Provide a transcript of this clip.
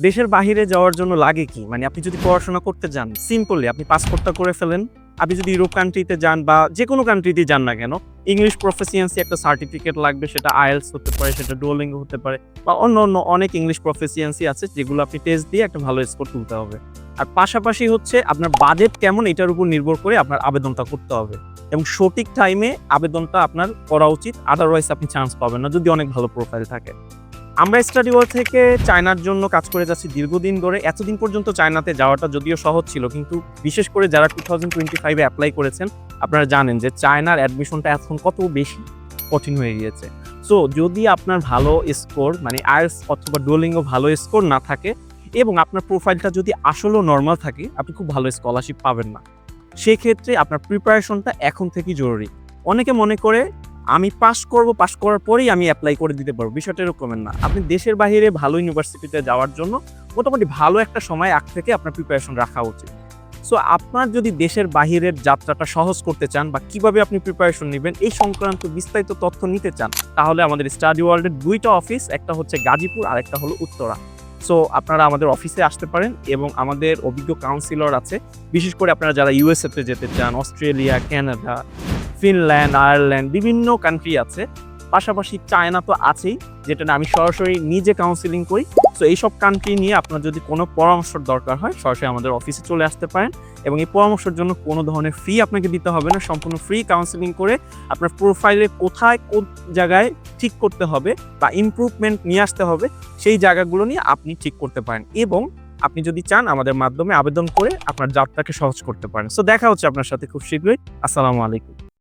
দেশের বাহিরে যাওয়ার জন্য লাগে কি? মানে আপনি যদি পড়াশোনা করতে যান, সিম্পলি আপনি পাসপোর্টটা করে ফেলেন। আপনি যদি ইউরোপ কান্ট্রিতে যান বা যেকোনো কান্ট্রিতেই যান না কেন, ইংলিশ প্রফিসিয়েন্সি একটা সার্টিফিকেট লাগবে। সেটা IELTS হতে পারে, সেটা ডুওলিঙ্গো হতে পারে বা অন্য অনেক ইংলিশ প্রফিসিয়েন্সি আছে যেগুলো আপনি টেস্ট দিয়ে একটা ভালো স্কোর তুলতে হবে। আর পাশাপাশি হচ্ছে আপনার বাজেট কেমন এটার উপর নির্ভর করে আপনার আবেদনটা করতে হবে এবং সঠিক টাইমে আবেদনটা আপনার করা উচিত। আদারওয়াইজ আপনি চান্স পাবেন না যদি অনেক ভালো প্রোফাইল থাকে। আমরা স্টাডি ওয়ার্ল্ড থেকে চায়নার জন্য কাজ করে যাচ্ছি দীর্ঘদিন ধরে। এতদিন পর্যন্ত চায়নাতে যাওয়াটা যদিও সহজ ছিল, কিন্তু বিশেষ করে যারা 2025 এ এপ্লাই করেছেন, আপনারা জানেন যে চায়নার অ্যাডমিশনটা এখন কত বেশি কঠিন হয়ে গিয়েছে। সো যদি আপনার ভালো স্কোর মানে IELTS অথবা ডুওলিঙ্গো ভালো স্কোর না থাকে এবং আপনার প্রোফাইলটা যদি আসলেও নরমাল থাকে, আপনি খুব ভালো স্কলারশিপ পাবেন না। সেক্ষেত্রে আপনার প্রিপারেশনটা এখন থেকেই জরুরি। অনেকে মনে করে আমি পাস করব, পাস করার পরেই আমি এপ্লাই করে দিতে পারবো। বিষয়টা এরকমের না। আপনি দেশের বাহিরে ভালো ইউনিভার্সিটিতে যাওয়ার জন্য মোটামুটি ভালো একটা সময় আগ থেকে আপনার প্রিপারেশন রাখা উচিত। সো আপনার যদি দেশের বাহিরের যাত্রাটা সহজ করতে চান বা কিভাবে আপনি প্রিপারেশন নিবেন এই সংক্রান্ত বিস্তারিত তথ্য নিতে চান, তাহলে আমাদের স্টাডি ওয়ার্ল্ডের ২টা অফিস, একটা হচ্ছে গাজীপুর আর একটা হলো উত্তরা। সো আপনারা আমাদের অফিসে আসতে পারেন এবং আমাদের অভিজ্ঞ কাউন্সিলর আছে। বিশেষ করে আপনারা যারা USA তে যেতে চান, অস্ট্রেলিয়া, কানাডা, ফিনল্যান্ড, আয়ারল্যান্ড বিভিন্ন কান্ট্রি আছে। পাশাপাশি চায়না তো আছেই, যেটা আমি সরাসরি নিজে কাউন্সেলিং করি। সো এইসব কান্ট্রি নিয়ে আপনার যদি কোনো পরামর্শের দরকার হয়, সরাসরি আমাদের অফিসে চলে আসতে পারেন এবং এই পরামর্শের জন্য কোনো ধরনের ফি আপনাকে দিতে হবে না। সম্পূর্ণ ফ্রি কাউন্সেলিং করে আপনার প্রোফাইলে কোথায় কোন জায়গায় ঠিক করতে হবে বা ইমপ্রুভমেন্ট নিয়ে আসতে হবে, সেই জায়গাগুলো নিয়ে আপনি ঠিক করতে পারেন এবং আপনি যদি চান আমাদের মাধ্যমে আবেদন করে আপনার যাত্রাকে সহজ করতে পারেন। সো দেখা হচ্ছে আপনার সাথে খুব শীঘ্রই। আসসালামু আলাইকুম।